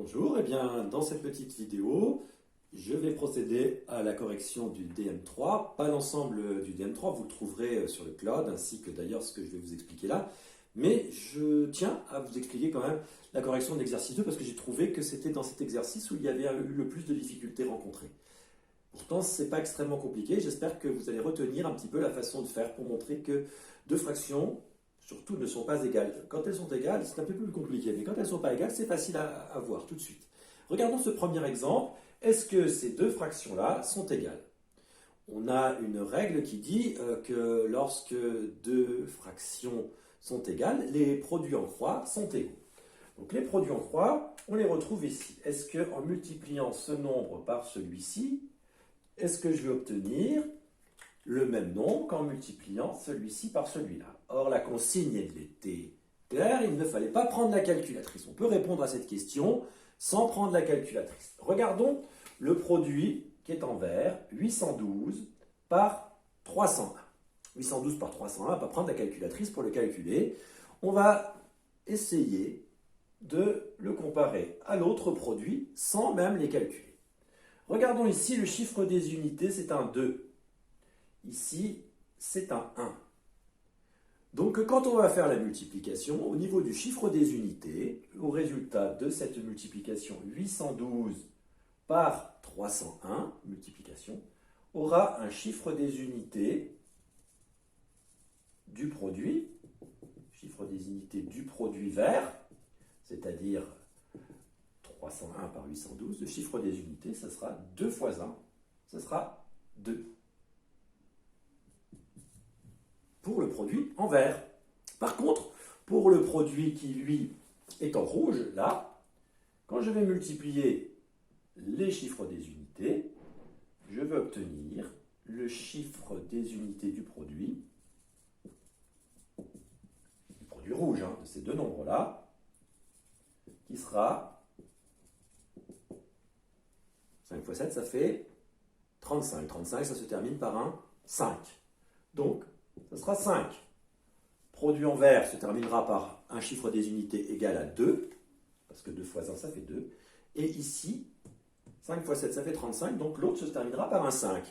Bonjour, et bien dans cette petite vidéo, je vais procéder à la correction du DM3. Pas l'ensemble du DM3, vous le trouverez sur le cloud, ainsi que d'ailleurs ce que je vais vous expliquer là. Mais je tiens à vous expliquer quand même la correction de l'exercice 2 parce que j'ai trouvé que c'était dans cet exercice où il y avait eu le plus de difficultés rencontrées. Pourtant, ce n'est pas extrêmement compliqué. J'espère que vous allez retenir un petit peu la façon de faire pour montrer que deux fractions, surtout, ne sont pas égales. Quand elles sont égales, c'est un peu plus compliqué. Mais quand elles ne sont pas égales, c'est facile à voir tout de suite. Regardons ce premier exemple. Est-ce que ces deux fractions-là sont égales? On a une règle qui dit que lorsque deux fractions sont égales, les produits en croix sont égaux. Donc les produits en croix, on les retrouve ici. Est-ce qu'en multipliant ce nombre par celui-ci, est-ce que je vais obtenir le même nombre qu'en multipliant celui-ci par celui-là? Or, la consigne, elle était claire, il ne fallait pas prendre la calculatrice. On peut répondre à cette question sans prendre la calculatrice. Regardons le produit qui est en vert, 812 par 301. 812 par 301, on ne va pas prendre la calculatrice pour le calculer. On va essayer de le comparer à l'autre produit sans même les calculer. Regardons ici, le chiffre des unités, c'est un 2. Ici, c'est un 1. Donc, quand on va faire la multiplication, au niveau du chiffre des unités, au résultat de cette multiplication, 812 par 301, multiplication, aura un chiffre des unités du produit, vert, c'est-à-dire 301 par 812, le chiffre des unités, ça sera 2 fois 1, ça sera 2. Pour le produit en vert. Par contre, pour le produit qui, lui, est en rouge, là, quand je vais multiplier les chiffres des unités, je vais obtenir le chiffre des unités du produit rouge, de ces deux nombres-là, qui sera 5 fois 7, ça fait 35. 35, ça se termine par un 5. Donc, ça sera 5. Produit en vert se terminera par un chiffre des unités égal à 2, parce que 2 fois 1, ça fait 2. Et ici, 5 fois 7, ça fait 35, donc l'autre se terminera par un 5.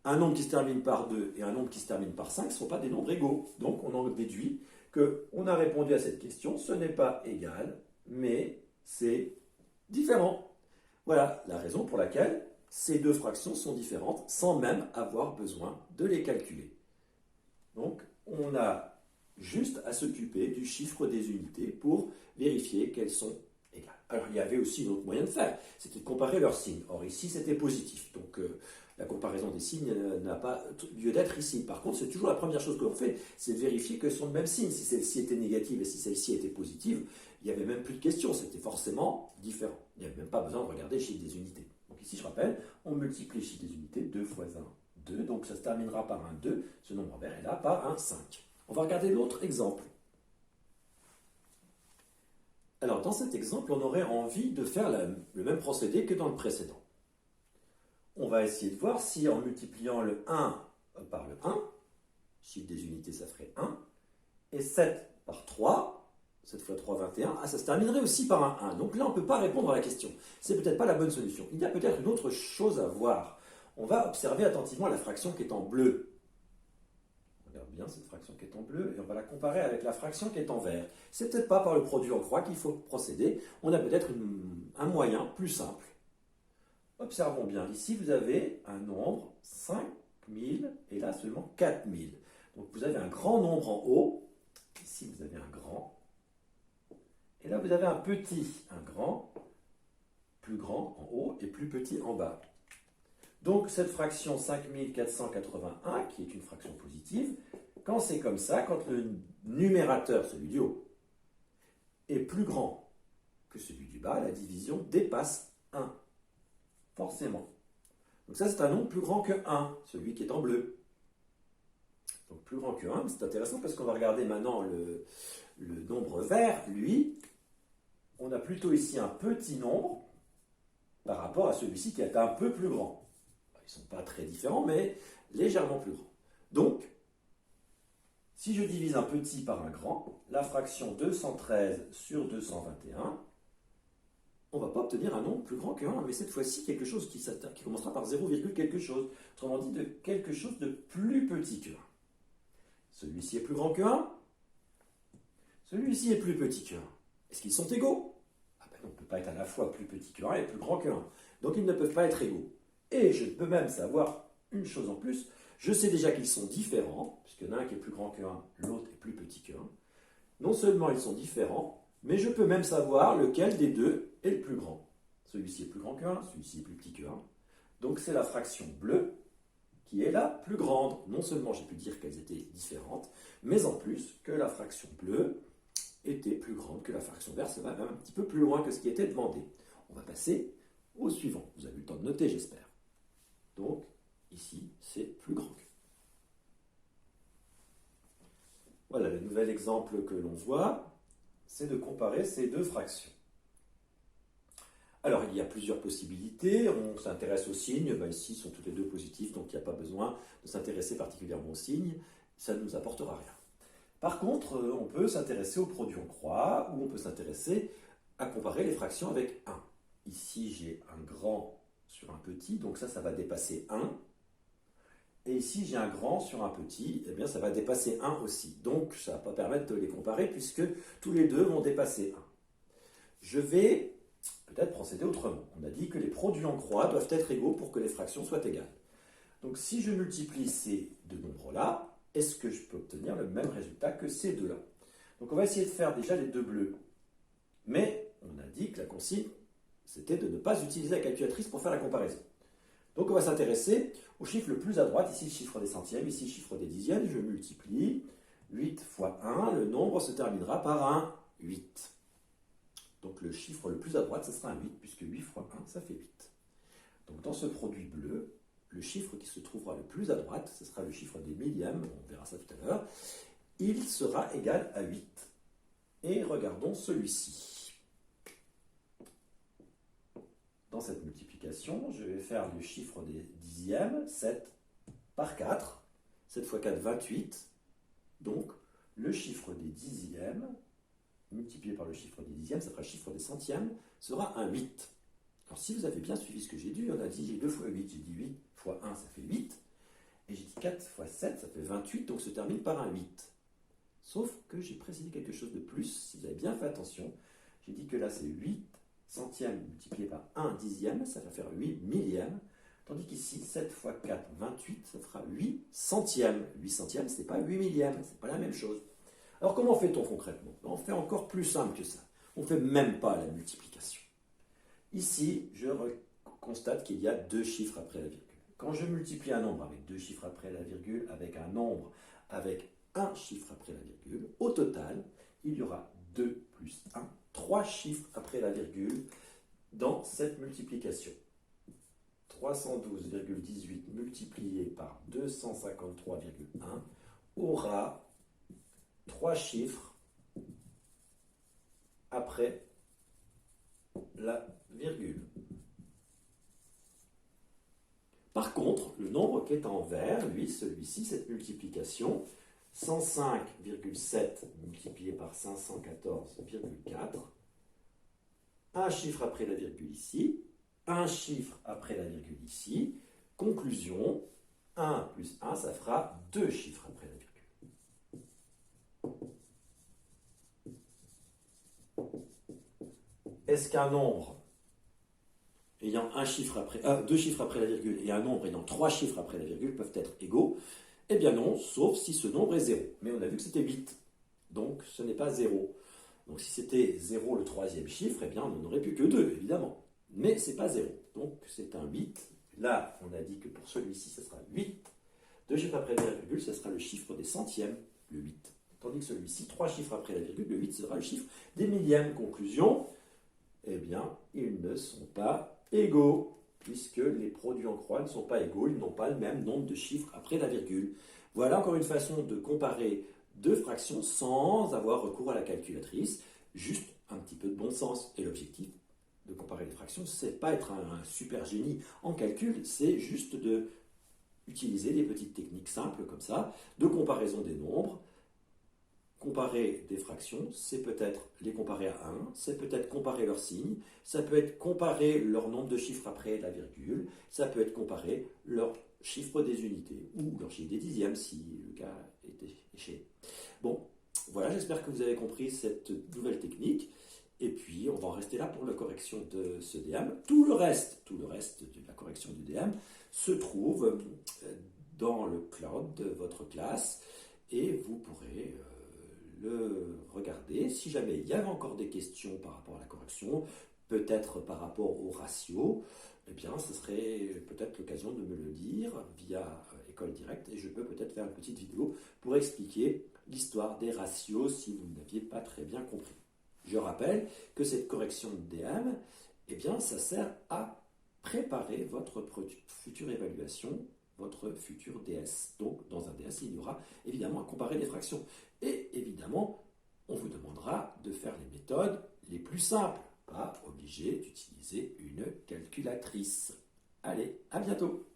Un nombre qui se termine par 2 et un nombre qui se termine par 5 ne sont pas des nombres égaux. Donc, on en déduit qu'on a répondu à cette question. Ce n'est pas égal, mais c'est différent. Voilà la raison pour laquelle ces deux fractions sont différentes sans même avoir besoin de les calculer. Donc, on a juste à s'occuper du chiffre des unités pour vérifier qu'elles sont égales. Alors, il y avait aussi un autre moyen de faire, c'était de comparer leurs signes. Or, ici, c'était positif. Donc, la comparaison des signes n'a pas lieu d'être ici. Par contre, c'est toujours la première chose que l'on fait, c'est de vérifier que ce sont le même signe. Si celle-ci était négative et si celle-ci était positive, il n'y avait même plus de question, c'était forcément différent. Il n'y avait même pas besoin de regarder le chiffre des unités. Donc ici, je rappelle, on multiplie le chiffre des unités, 2 fois 1, 2, donc ça se terminera par un 2, ce nombre vert est là par un 5. On va regarder l'autre exemple. Alors, dans cet exemple, on aurait envie de faire le même procédé que dans le précédent. On va essayer de voir si en multipliant le 1 par le 1, chiffre des unités, ça ferait 1, et 7 par 3, 7 fois 3, 21, ça se terminerait aussi par un 1. Donc là, on ne peut pas répondre à la question. C'est peut-être pas la bonne solution. Il y a peut-être une autre chose à voir. On va observer attentivement la fraction qui est en bleu. On regarde bien cette fraction qui est en bleu et on va la comparer avec la fraction qui est en vert. C'est peut-être pas par le produit en croix qu'il faut procéder. On a peut-être un moyen plus simple. Observons bien, ici vous avez un nombre 5000 et là seulement 4000. Donc vous avez un grand nombre en haut, ici vous avez un grand, et là vous avez un petit, un grand, plus grand en haut et plus petit en bas. Donc cette fraction 5481, qui est une fraction positive, quand c'est comme ça, quand le numérateur, celui du haut, est plus grand que celui du bas, la division dépasse 1. Forcément. Donc ça, c'est un nombre plus grand que 1, celui qui est en bleu. Donc plus grand que 1, c'est intéressant parce qu'on va regarder maintenant le nombre vert. Lui, on a plutôt ici un petit nombre par rapport à celui-ci qui est un peu plus grand. Ils ne sont pas très différents, mais légèrement plus grands. Donc, si je divise un petit par un grand, la fraction 213 sur 221 on ne va pas obtenir un nombre plus grand que 1, mais cette fois-ci quelque chose qui commencera par 0, quelque chose. Autrement dit, de quelque chose de plus petit que 1. Celui-ci est plus grand que 1. Celui-ci est plus petit que 1. Est-ce qu'ils sont égaux? Ah ben non, on ne peut pas être à la fois plus petit que 1 et plus grand que 1. Donc ils ne peuvent pas être égaux. Et je peux même savoir une chose en plus. Je sais déjà qu'ils sont différents, puisqu'il y en a un qui est plus grand que 1, l'autre est plus petit que 1. Non seulement ils sont différents, mais je peux même savoir lequel des deux est le plus grand. Celui-ci est plus grand que 1, celui-ci est plus petit que 1. Donc c'est la fraction bleue qui est la plus grande. Non seulement j'ai pu dire qu'elles étaient différentes, mais en plus que la fraction bleue était plus grande que la fraction verte. Ça va même un petit peu plus loin que ce qui était demandé. On va passer au suivant. Vous avez eu le temps de noter, j'espère. Donc, ici, c'est plus grand que. Voilà, le nouvel exemple que l'on voit, c'est de comparer ces deux fractions. Alors, il y a plusieurs possibilités. On s'intéresse aux signes. Ici, ils sont tous les deux positifs, donc il n'y a pas besoin de s'intéresser particulièrement aux signes. Ça ne nous apportera rien. Par contre, on peut s'intéresser au produit en croix, ou on peut s'intéresser à comparer les fractions avec 1. Ici, j'ai un grand sur un petit, donc ça va dépasser 1. Et ici, j'ai un grand sur un petit, eh bien ça va dépasser 1 aussi. Donc, ça ne va pas permettre de les comparer, puisque tous les deux vont dépasser 1. Je vais peut-être procéder autrement. On a dit que les produits en croix doivent être égaux pour que les fractions soient égales. Donc, si je multiplie ces deux nombres-là, est-ce que je peux obtenir le même résultat que ces deux-là? Donc, on va essayer de faire déjà les deux bleus. Mais, on a dit que la consigne, c'était de ne pas utiliser la calculatrice pour faire la comparaison. Donc, on va s'intéresser au chiffre le plus à droite. Ici, le chiffre des centièmes, ici, le chiffre des dixièmes. Je multiplie 8 fois 1. Le nombre se terminera par un 8. Donc, le chiffre le plus à droite, ce sera un 8, puisque 8 fois 1, ça fait 8. Donc, dans ce produit bleu, le chiffre qui se trouvera le plus à droite, ce sera le chiffre des millièmes, on verra ça tout à l'heure, il sera égal à 8. Et regardons celui-ci. Dans cette multiplication, je vais faire le chiffre des dixièmes, 7 par 4. 7 fois 4, 28. Donc, le chiffre des dixièmes, multiplié par le chiffre des dixièmes, ça fera le chiffre des centièmes, sera un 8. Alors, si vous avez bien suivi ce que j'ai dit, on a dit 2 fois 8, j'ai dit 8 fois 1, ça fait 8. Et j'ai dit 4 fois 7, ça fait 28, donc se termine par un 8. Sauf que j'ai précisé quelque chose de plus, si vous avez bien fait attention. J'ai dit que là, c'est 8 centièmes multiplié par 1 dixième, ça va faire 8 millièmes. Tandis qu'ici, 7 fois 4, 28, ça fera 8 centièmes. 8 centièmes, ce n'est pas 8 millièmes, ce n'est pas la même chose. Alors, comment fait-on concrètement? On fait encore plus simple que ça. On ne fait même pas la multiplication. Ici, je constate qu'il y a deux chiffres après la virgule. Quand je multiplie un nombre avec deux chiffres après la virgule, avec un nombre avec un chiffre après la virgule, au total, il y aura 2 plus 1, 3 chiffres après la virgule dans cette multiplication. 312,18 multiplié par 253,1 aura 3 chiffres après la virgule. Par contre, le nombre qui est en vert, lui, celui-ci, cette multiplication, 105,7 multiplié par 514,4, un chiffre après la virgule ici, un chiffre après la virgule ici. Conclusion, 1 plus 1, ça fera 2 chiffres après la virgule. Est-ce qu'un nombre ayant deux chiffres après la virgule et un nombre ayant 3 chiffres après la virgule peuvent être égaux? Eh bien non, sauf si ce nombre est 0. Mais on a vu que c'était 8, donc ce n'est pas 0. Donc si c'était 0 le troisième chiffre, eh bien on n'en aurait plus que 2, évidemment. Mais ce n'est pas 0, donc c'est un 8. Là, on a dit que pour celui-ci, ce sera 8. 2 chiffres après la virgule, ce sera le chiffre des centièmes, le 8. Tandis que celui-ci, 3 chiffres après la virgule, le 8 sera le chiffre des millièmes. Conclusion, eh bien, ils ne sont pas égaux, puisque les produits en croix ne sont pas égaux, ils n'ont pas le même nombre de chiffres après la virgule. Voilà encore une façon de comparer deux fractions sans avoir recours à la calculatrice, juste un petit peu de bon sens. Et l'objectif de comparer les fractions, c'est pas être un super génie en calcul, c'est juste de utiliser des petites techniques simples comme ça, de comparaison des nombres, comparer des fractions, c'est peut-être les comparer à 1, c'est peut-être comparer leurs signes, ça peut être comparer leur nombre de chiffres après la virgule, ça peut être comparer leur chiffre des unités ou leur chiffre des dixièmes si le cas était éché. Bon, voilà, j'espère que vous avez compris cette nouvelle technique. Et puis, on va en rester là pour la correction de ce DM. Tout le reste de la correction du DM se trouve dans le cloud de votre classe et vous pourrez le regarder. Si jamais il y avait encore des questions par rapport à la correction, peut-être par rapport au ratio, eh bien, ce serait peut-être l'occasion de me le dire via École Directe et je peux peut-être faire une petite vidéo pour expliquer l'histoire des ratios si vous n'aviez pas très bien compris. Je rappelle que cette correction de DM, eh bien, ça sert à préparer votre future évaluation, votre futur DS. Donc, dans un DS, il y aura évidemment à comparer les fractions. Et évidemment, on vous demandera de faire les méthodes les plus simples, pas obligé d'utiliser une calculatrice. Allez, à bientôt!